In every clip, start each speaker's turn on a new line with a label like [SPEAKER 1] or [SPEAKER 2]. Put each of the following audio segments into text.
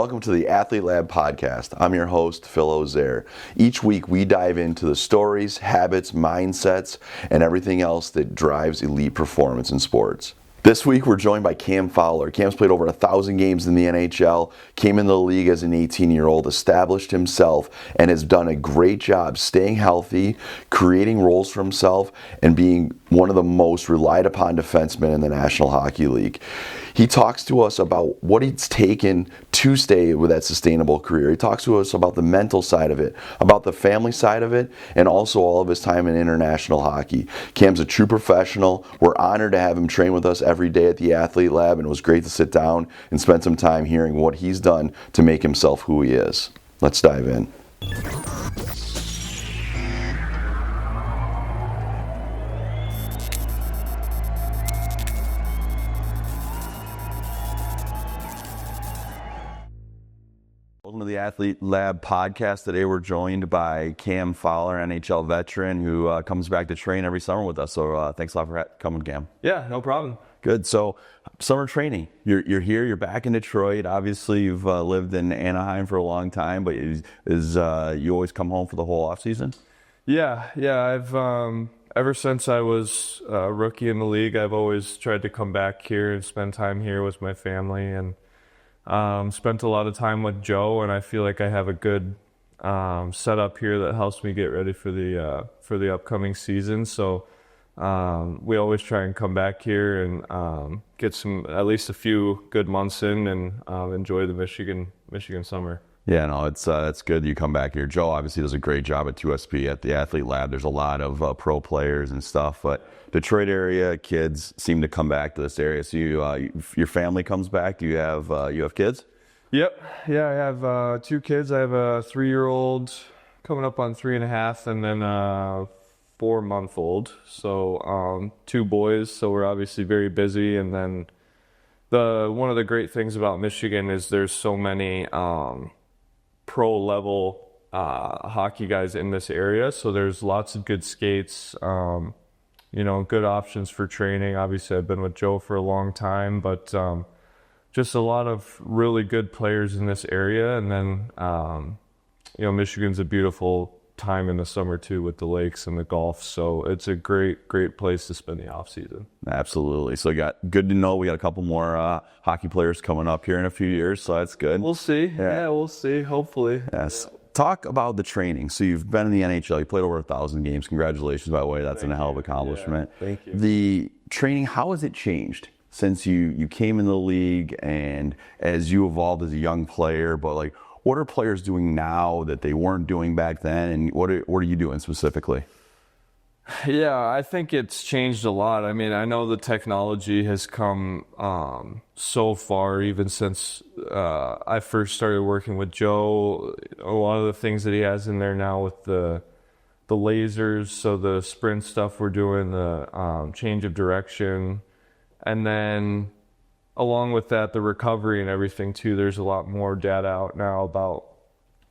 [SPEAKER 1] welcome to the Athlete Lab podcast. I'm your host, Phil Osaer. Each week we dive into the stories, habits, mindsets, and everything else that drives elite performance in sports. This week we're joined by Cam Fowler. Cam's played over 1,000 games in the NHL, came into the league as an 18-year-old, established himself, and has done a great job staying healthy, creating roles for himself, and being one of the most relied upon defensemen in the National Hockey League. He talks to us about what it's taken to stay with that sustainable career. He talks to us about the mental side of it, about the family side of it, and also all of his time in international hockey. Cam's a true professional. We're honored to have him train with us every day at the Athlete Lab, and it was great to sit down and spend some time hearing what he's done to make himself who he is. Let's dive in. Welcome to the Athlete Lab podcast. Today we're joined by Cam Fowler, NHL veteran, who comes back to train every summer with us. So thanks a lot for coming, Cam.
[SPEAKER 2] Yeah, no problem.
[SPEAKER 1] Good. So summer training, you're here, you're back in Detroit. Obviously, you've lived in Anaheim for a long time, but you always come home for the whole off season?
[SPEAKER 2] Yeah. I've ever since I was a rookie in the league, I've always tried to come back here and spend time here with my family, and spent a lot of time with Joe, and I feel like I have a good setup here that helps me get ready for the upcoming season. So we always try and come back here and get at least a few good months in and enjoy the Michigan summer.
[SPEAKER 1] Yeah, no, it's good that you come back here. Joe obviously does a great job at 2SP at the Athlete Lab. There's a lot of pro players and stuff, but Detroit area kids seem to come back to this area. So your family comes back. Do you have kids?
[SPEAKER 2] Yep. Yeah, I have 2 kids. I have a 3-year-old coming up on 3.5, and then a 4-month-old. So 2 boys. So we're obviously very busy. And then one of the great things about Michigan is there's so many pro level hockey guys in this area. So there's lots of good skates. Good options for training. Obviously, I've been with Joe for a long time, but just a lot of really good players in this area. And then, Michigan's a beautiful time in the summer too with the lakes and the golf. So it's a great place to spend the off season.
[SPEAKER 1] Absolutely. So good to know we got a couple more hockey players coming up here in a few years. So that's good.
[SPEAKER 2] We'll see. Yeah, we'll see. Hopefully.
[SPEAKER 1] Yes. Talk about the training. So you've been in the NHL. You played over 1,000 games. Congratulations, by the way. That's a hell of an accomplishment.
[SPEAKER 2] Yeah, thank you.
[SPEAKER 1] The training, how has it changed since you came in the league and as you evolved as a young player? But what are players doing now that they weren't doing back then, and what are you doing specifically?
[SPEAKER 2] Yeah, I think it's changed a lot. I mean, I know the technology has come so far, even since I first started working with Joe. A lot of the things that he has in there now with the lasers, so the sprint stuff we're doing, the change of direction, and then along with that, the recovery and everything too. There's a lot more data out now about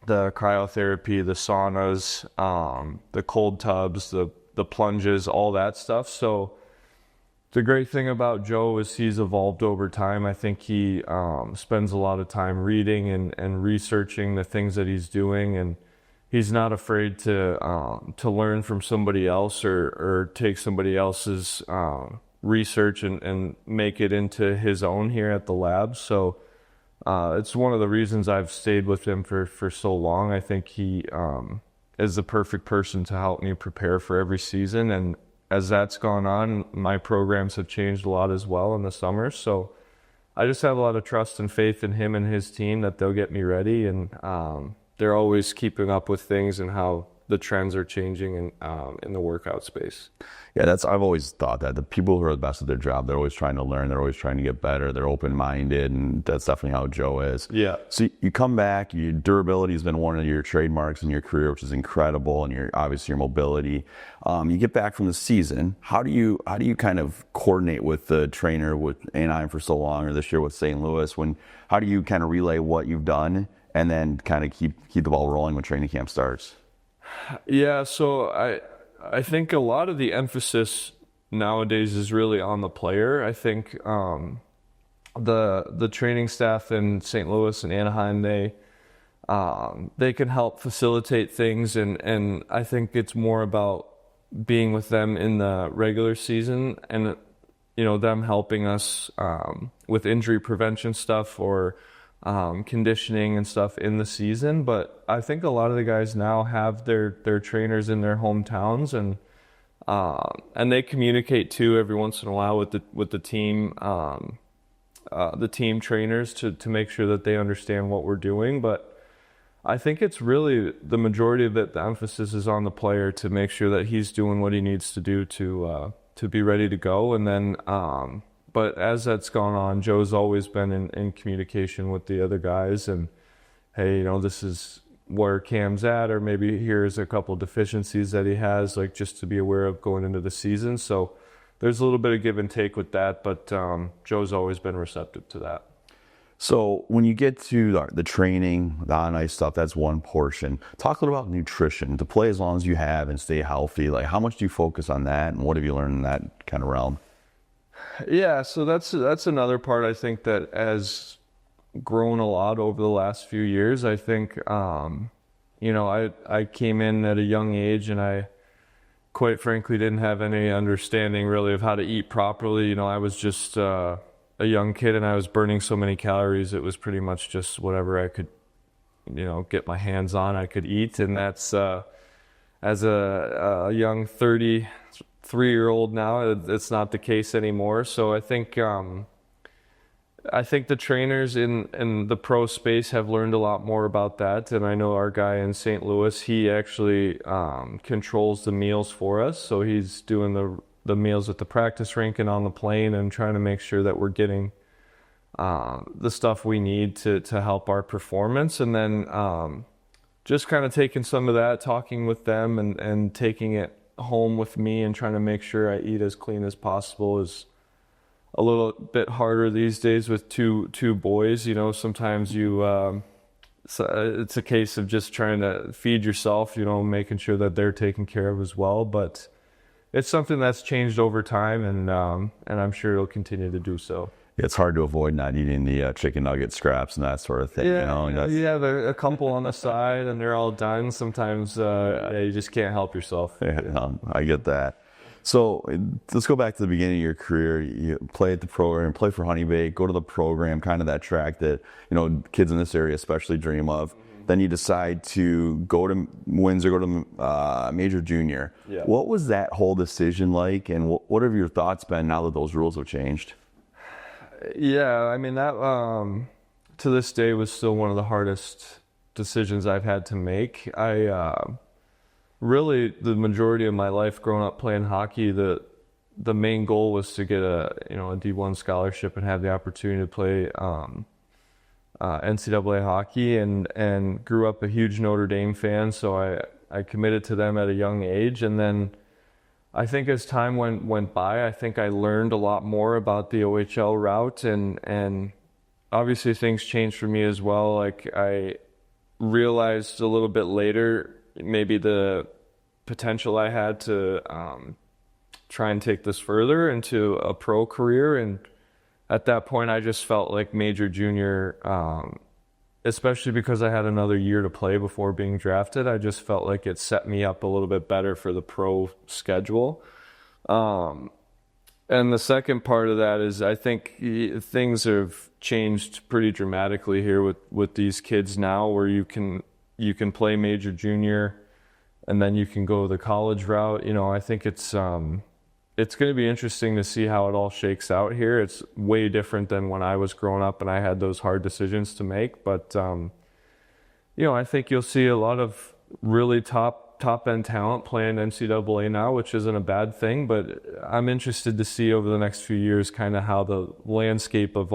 [SPEAKER 2] the cryotherapy, the saunas, the cold tubs, the plunges, all that stuff. So the great thing about Joe is he's evolved over time. I think he spends a lot of time reading and researching the things that he's doing, and he's not afraid to learn from somebody else or take somebody else's research and make it into his own here at the lab. So it's one of the reasons I've stayed with him for so long. I think he is the perfect person to help me prepare for every season. And as that's gone on, my programs have changed a lot as well in the summer. So I just have a lot of trust and faith in him and his team that they'll get me ready. And they're always keeping up with things and how the trends are changing in the workout space.
[SPEAKER 1] Yeah, I've always thought that the people who are the best at their job, they're always trying to learn, they're always trying to get better, they're open-minded, and that's definitely how Joe is.
[SPEAKER 2] Yeah.
[SPEAKER 1] So you come back, your durability has been one of your trademarks in your career, which is incredible, and obviously your mobility. You get back from the season. How do you kind of coordinate with the trainer with Anaheim for so long, or this year with St. Louis? How do you kind of relay what you've done and then kind of keep the ball rolling when training camp starts?
[SPEAKER 2] Yeah, so I think a lot of the emphasis nowadays is really on the player. I think the training staff in St. Louis and Anaheim, they can help facilitate things, and I think it's more about being with them in the regular season and them helping us with injury prevention stuff or conditioning and stuff in the season. But I think a lot of the guys now have their trainers in their hometowns, and they communicate too every once in a while with the team trainers to make sure that they understand what we're doing. But I think it's really the majority of it, the emphasis is on the player to make sure that he's doing what he needs to do to be ready to go. And then, but as that's gone on, Joe's always been in communication with the other guys and, hey, this is where Cam's at, or maybe here's a couple deficiencies that he has, like just to be aware of going into the season. So there's a little bit of give and take with that, but Joe's always been receptive to that.
[SPEAKER 1] So when you get to the training, the on-ice stuff, that's one portion. Talk a little about nutrition. To play as long as you have and stay healthy, like how much do you focus on that, and what have you learned in that kind of realm?
[SPEAKER 2] Yeah, so that's another part I think that has grown a lot over the last few years. I think, I came in at a young age, and I quite frankly didn't have any understanding really of how to eat properly. I was just a young kid, and I was burning so many calories. It was pretty much just whatever I could, get my hands on, I could eat. And that's, as a young 33-year-old now, it's not the case anymore. So I think the trainers in the pro space have learned a lot more about that. And I know our guy in St. Louis, he actually controls the meals for us. So he's doing the meals at the practice rink and on the plane, and trying to make sure that we're getting the stuff we need to help our performance. And then just kind of taking some of that, talking with them and taking it home with me and trying to make sure I eat as clean as possible is a little bit harder these days with two boys. Sometimes it's a case of just trying to feed yourself, making sure that they're taken care of as well. But it's something that's changed over time, and I'm sure it'll continue to do so.
[SPEAKER 1] It's hard to avoid not eating the chicken nugget scraps and that sort of thing.
[SPEAKER 2] Yeah, you have a couple on the side, and they're all done. Sometimes you just can't help yourself.
[SPEAKER 1] Yeah, I get that. So let's go back to the beginning of your career. You play at the program, play for Honey Bake, go to the program, kind of that track that kids in this area especially dream of. Then you decide to go to Windsor, go to Major Junior.
[SPEAKER 2] Yeah.
[SPEAKER 1] What was that whole decision like, and what have your thoughts been now that those rules have changed?
[SPEAKER 2] Yeah, I mean, that to this day was still one of the hardest decisions I've had to make. I really, the majority of my life growing up playing hockey, the main goal was to get a D1 scholarship and have the opportunity to play NCAA hockey, and grew up a huge Notre Dame fan, so I committed to them at a young age. And then I think as time went by, I think I learned a lot more about the OHL route, and obviously things changed for me as well. Like, I realized a little bit later maybe the potential I had to try and take this further into a pro career. And at that point, I just felt like Major Junior, especially because I had another year to play before being drafted, I just felt like it set me up a little bit better for the pro schedule. And the second part of that is I think things have changed pretty dramatically here with these kids now, where you can play Major Junior and then you can go the college route. I think it's going to be interesting to see how it all shakes out here. It's way different than when I was growing up and I had those hard decisions to make. But, I think you'll see a lot of really top-end talent playing NCAA now, which isn't a bad thing. But I'm interested to see over the next few years kind of how the landscape of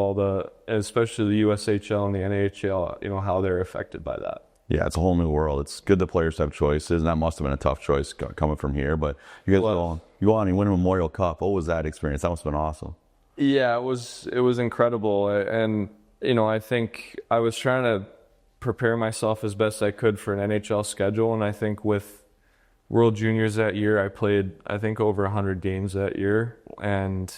[SPEAKER 2] especially the USHL and the NHL, how they're affected by that.
[SPEAKER 1] Yeah, it's a whole new world. It's good that players have choices, and that must have been a tough choice coming from here. But you guys go on and win a Memorial Cup. What was that experience? That must have been awesome.
[SPEAKER 2] Yeah, it was incredible. And, I think I was trying to prepare myself as best I could for an NHL schedule. And I think with World Juniors that year, I played, over 100 games that year. And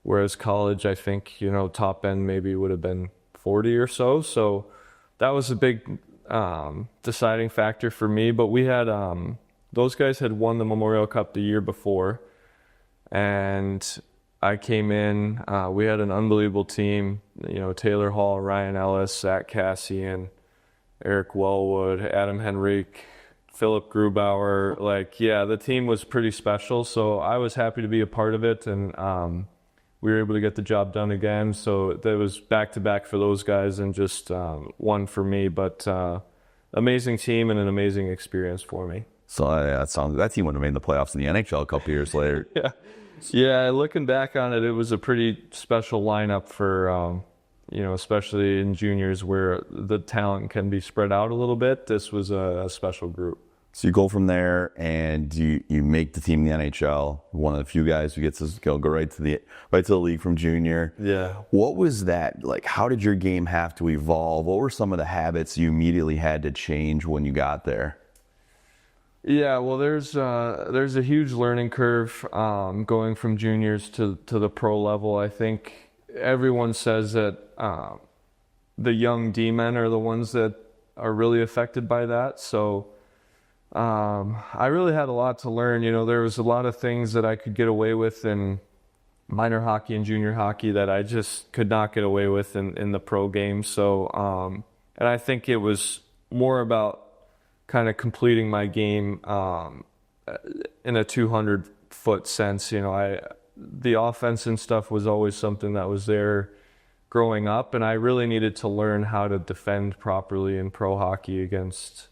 [SPEAKER 2] whereas college, I think, top end maybe would have been 40 or so. So that was a big deciding factor for me. But we had those guys had won the Memorial Cup the year before, and I came in. We had an unbelievable team. Taylor Hall, Ryan Ellis, Zach Cassian, Eric Wellwood, Adam Henrique, Philip Grubauer. The team was pretty special. So I was happy to be a part of it, and we were able to get the job done again. So that was back-to-back for those guys and just one for me. But amazing team and an amazing experience for me.
[SPEAKER 1] So that team would have made the playoffs in the NHL a couple years later.
[SPEAKER 2] Yeah, looking back on it, it was a pretty special lineup for, especially in juniors where the talent can be spread out a little bit. This was a special group.
[SPEAKER 1] So you go from there and you make the team in the NHL. One of the few guys who gets to go right to the league from junior.
[SPEAKER 2] Yeah.
[SPEAKER 1] What was that like? How did your game have to evolve? What were some of the habits you immediately had to change when you got there?
[SPEAKER 2] Yeah, well, there's a huge learning curve going from juniors to the pro level. I think everyone says that the young D-men are the ones that are really affected by that. So I really had a lot to learn. There was a lot of things that I could get away with in minor hockey and junior hockey that I just could not get away with in the pro game. So and I think it was more about kind of completing my game in a 200-foot sense. The offense and stuff was always something that was there growing up, and I really needed to learn how to defend properly in pro hockey against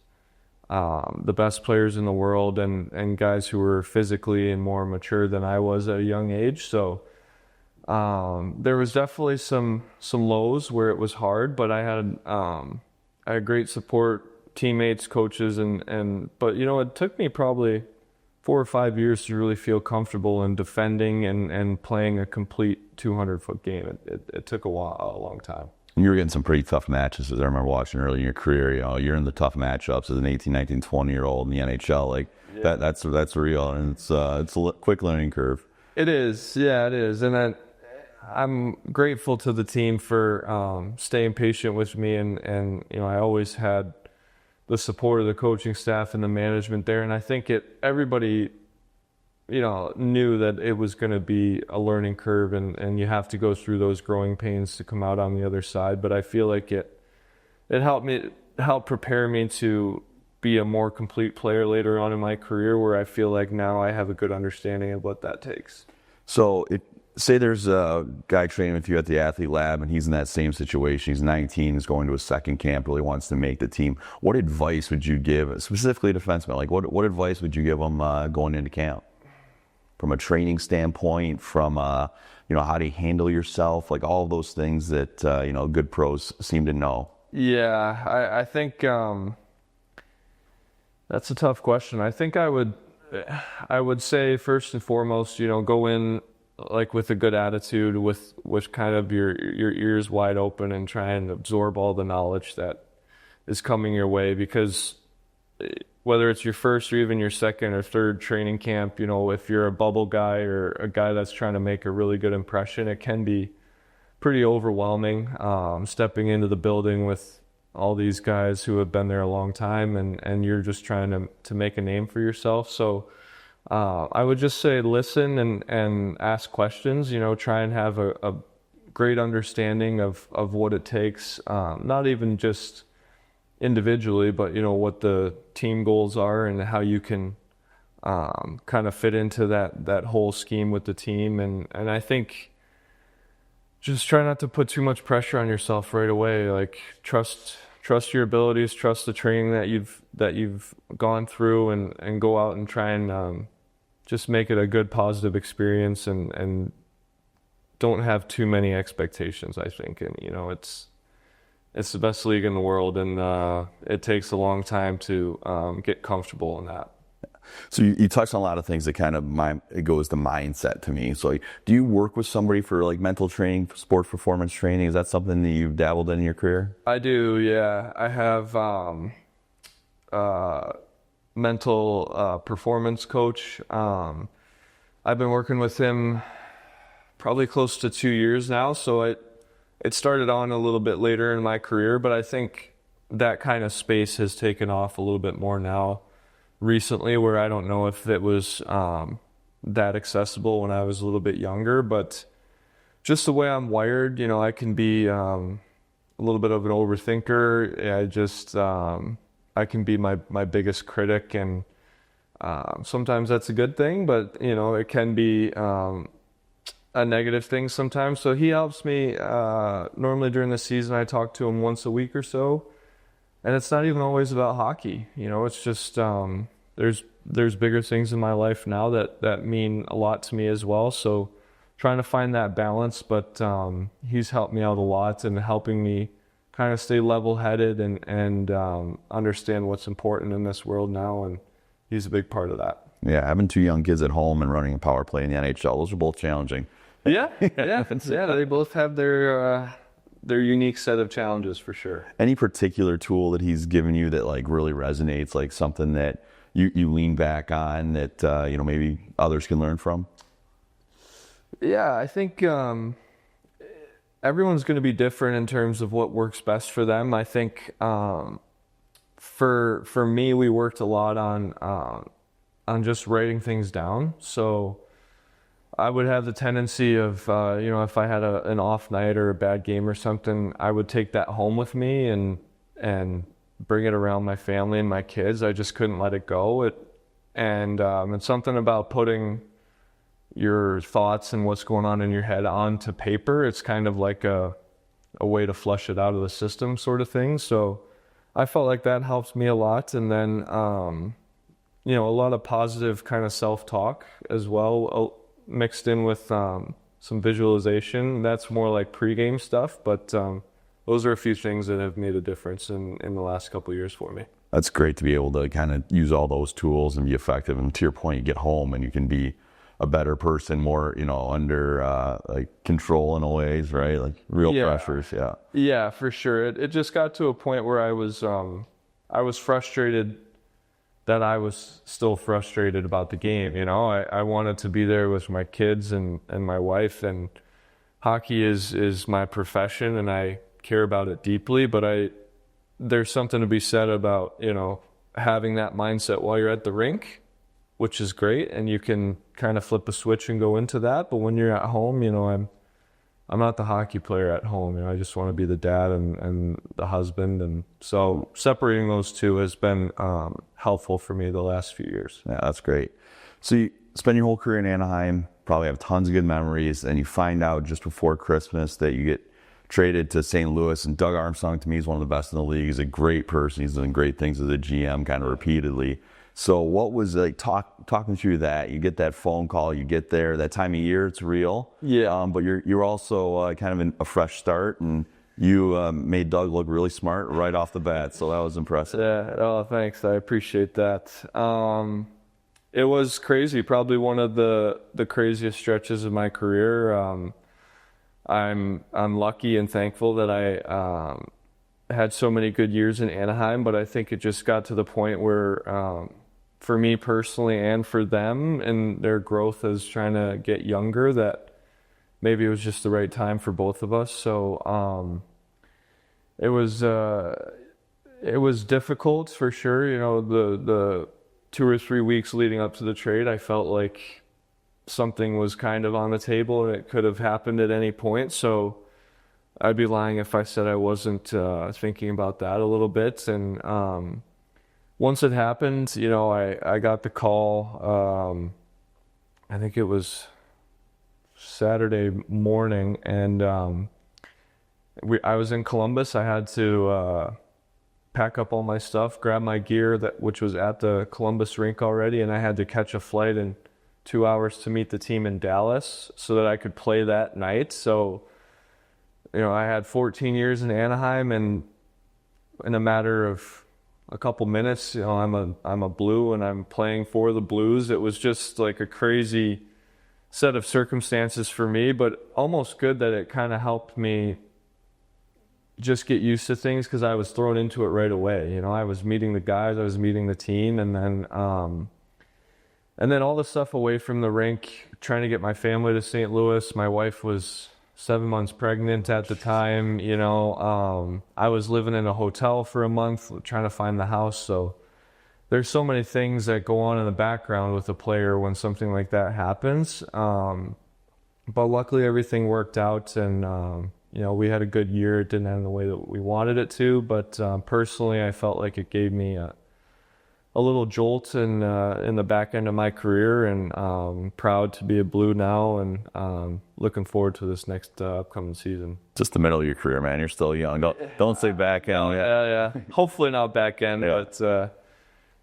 [SPEAKER 2] the best players in the world and guys who were physically and more mature than I was at a young age. So there was definitely some lows where it was hard, but I had great support, teammates, coaches, but it took me probably 4 or 5 years to really feel comfortable in defending and playing a complete 200-foot game. It took a long time.
[SPEAKER 1] You were getting some pretty tough matches, as I remember watching early in your career. You're in the tough matchups as an 18, 19, 20-year-old in the NHL. That's real, and it's a quick learning curve.
[SPEAKER 2] It is, yeah, it is, and I'm grateful to the team for staying patient with me, and I always had the support of the coaching staff and the management there, and I think everybody knew that it was going to be a learning curve, and you have to go through those growing pains to come out on the other side. But I feel like it helped prepare me to be a more complete player later on in my career, where I feel like now I have a good understanding of what that takes.
[SPEAKER 1] So say there's a guy training with you at the athlete lab and he's in that same situation. He's 19, he's going to a second camp, really wants to make the team. What advice would you give, specifically defensemen? Like what advice would you give them going into camp? From a training standpoint, from how do you handle yourself, like all of those things that good pros seem to know.
[SPEAKER 2] Yeah, I think that's a tough question. I think I would say first and foremost, go in like with a good attitude, with kind of your ears wide open and try and absorb all the knowledge that is coming your way, because whether it's your first or even your second or third training camp, if you're a bubble guy or a guy that's trying to make a really good impression, it can be pretty overwhelming stepping into the building with all these guys who have been there a long time, and you're just trying to make a name for yourself. So I would just say listen and ask questions, try and have a great understanding of what it takes, not even just individually, but what the team goals are and how you can kind of fit into that whole scheme with the team. And I think just try not to put too much pressure on yourself right away. Like trust your abilities, trust the training that you've gone through, and go out and try and just make it a good positive experience, and don't have too many expectations, I think. And it's the best league in the world, and it takes a long time to get comfortable in that.
[SPEAKER 1] So you touched on a lot of things that kind of it goes to mindset to me. So do you work with somebody for like mental training, sports performance training? Is that something that you've dabbled in your career?
[SPEAKER 2] I do, yeah. I have mental performance coach. I've been working with him probably close to 2 years now. So it started on a little bit later in my career, but I think that kind of space has taken off a little bit more now recently, where I don't know if it was that accessible when I was a little bit younger, but just the way I'm wired, you know, I can be a little bit of an overthinker. I can be my biggest critic, and sometimes that's a good thing, but you know, it can be a negative thing sometimes. So he helps me. Normally during the season, I talk to him once a week or so, and it's not even always about hockey. You know, it's just there's bigger things in my life now that mean a lot to me as well. So trying to find that balance, but he's helped me out a lot and helping me kind of stay level-headed and understand what's important in this world now, and he's a big part of that.
[SPEAKER 1] Yeah, having 2 young kids at home and running a power play in the NHL, those are both challenging.
[SPEAKER 2] Yeah. They both have their unique set of challenges for sure.
[SPEAKER 1] Any particular tool that he's given you that like really resonates, like something that you lean back on that you know, maybe others can learn from?
[SPEAKER 2] Yeah, I think everyone's going to be different in terms of what works best for them. I think for me, we worked a lot on just writing things down. So I would have the tendency of, you know, if I had an off night or a bad game or something, I would take that home with me and bring it around my family and my kids. I just couldn't let it go. And it's something about putting your thoughts and what's going on in your head onto paper. It's kind of like a way to flush it out of the system sort of thing. So I felt like that helps me a lot. And then, you know, a lot of positive kind of self-talk as well, mixed in with some visualization. That's more like pregame stuff, but those are a few things that have made a difference in the last couple of years for me.
[SPEAKER 1] That's great to be able to kind of use all those tools and be effective. And to your point, you get home and you can be a better person, more, you know, under like control in a ways, right? Like real pressures.
[SPEAKER 2] Yeah, for sure. It just got to a point where I was frustrated that I was still frustrated about the game. You know, I wanted to be there with my kids and my wife, and hockey is my profession and I care about it deeply, but there's something to be said about, you know, having that mindset while you're at the rink, which is great, and you can kind of flip a switch and go into that. But when you're at home, you know, I'm not the hockey player at home. You know, I just want to be the dad and the husband, and so separating those two has been helpful for me the last few years.
[SPEAKER 1] Yeah, that's great. So you spend your whole career in Anaheim, probably have tons of good memories, and you find out just before Christmas that you get traded to St. Louis. And Doug Armstrong, to me, is one of the best in the league. He's a great person. He's doing great things as a GM kind of repeatedly. So what was like talking through that? You get that phone call, you get there, that time of year, it's real.
[SPEAKER 2] Yeah.
[SPEAKER 1] But you're also kind of in a fresh start, and you made Doug look really smart right off the bat. So that was impressive.
[SPEAKER 2] Yeah. Oh, thanks. I appreciate that. It was crazy. Probably one of the craziest stretches of my career. I'm lucky and thankful that I had so many good years in Anaheim, but I think it just got to the point where for me personally and for them and their growth as trying to get younger, that maybe it was just the right time for both of us. So it was difficult for sure. You know, the 2 or 3 weeks leading up to the trade, I felt like something was kind of on the table and it could have happened at any point. So I'd be lying if I said I wasn't thinking about that a little bit. And once it happened, you know, I got the call, I think it was Saturday morning, and I was in Columbus. I had to pack up all my stuff, grab my gear, which was at the Columbus rink already, and I had to catch a flight in 2 hours to meet the team in Dallas so that I could play that night. So, you know, I had 14 years in Anaheim, and in a matter of a couple minutes, you know, I'm a Blue and I'm playing for the Blues. It was just like a crazy set of circumstances for me, but almost good that it kind of helped me just get used to things, because I was thrown into it right away. You know, I was meeting the guys, I was meeting the team, and then all the stuff away from the rink trying to get my family to St. Louis. My wife was 7 months pregnant at the time. I was living in a hotel for a month trying to find the house. So there's so many things that go on in the background with a player when something like that happens. But luckily everything worked out, and we had a good year. It didn't end the way that we wanted it to, but personally I felt like it gave me a little jolt in the back end of my career, and proud to be a Blue now, and looking forward to this next upcoming season.
[SPEAKER 3] Just the middle of your career, man. You're still young. Don't say back end.
[SPEAKER 2] Yeah. Hopefully not back end,
[SPEAKER 3] Yeah.
[SPEAKER 2] but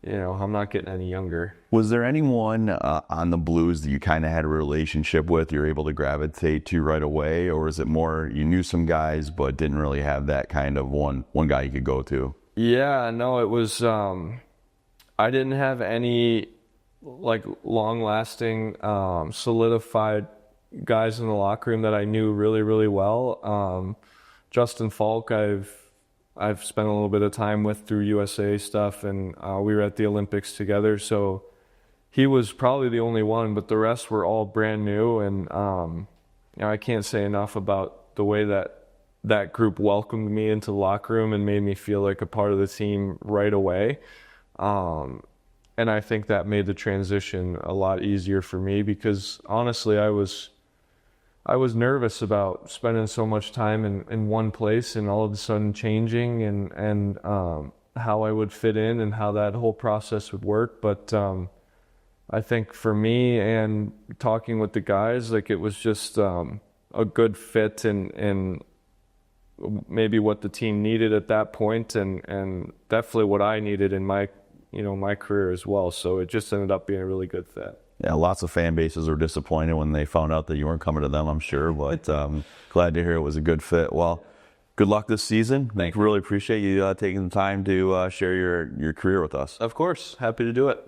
[SPEAKER 2] I'm not getting any younger.
[SPEAKER 3] Was there anyone on the Blues that you kind of had a relationship with, you're able to gravitate to right away, or is it more you knew some guys but didn't really have that kind of one guy you could go to?
[SPEAKER 2] Yeah, no, it was. I didn't have any like long-lasting, solidified guys in the locker room that I knew really, really well. Justin Falk, I've spent a little bit of time with through USA stuff, and we were at the Olympics together. So he was probably the only one, but the rest were all brand new. And I can't say enough about the way that group welcomed me into the locker room and made me feel like a part of the team right away. And I think that made the transition a lot easier for me, because honestly, I was nervous about spending so much time in one place and all of a sudden changing, and how I would fit in and how that whole process would work. But I think for me, and talking with the guys, like, it was just a good fit and maybe what the team needed at that point, and definitely what I needed in my career as well. So it just ended up being a really good fit.
[SPEAKER 3] Yeah, lots of fan bases were disappointed when they found out that you weren't coming to them, I'm sure, but glad to hear it was a good fit. Well, good luck this season.
[SPEAKER 2] Thank you.
[SPEAKER 3] Really appreciate you taking the time to share your career with us.
[SPEAKER 2] Of course, happy to do it.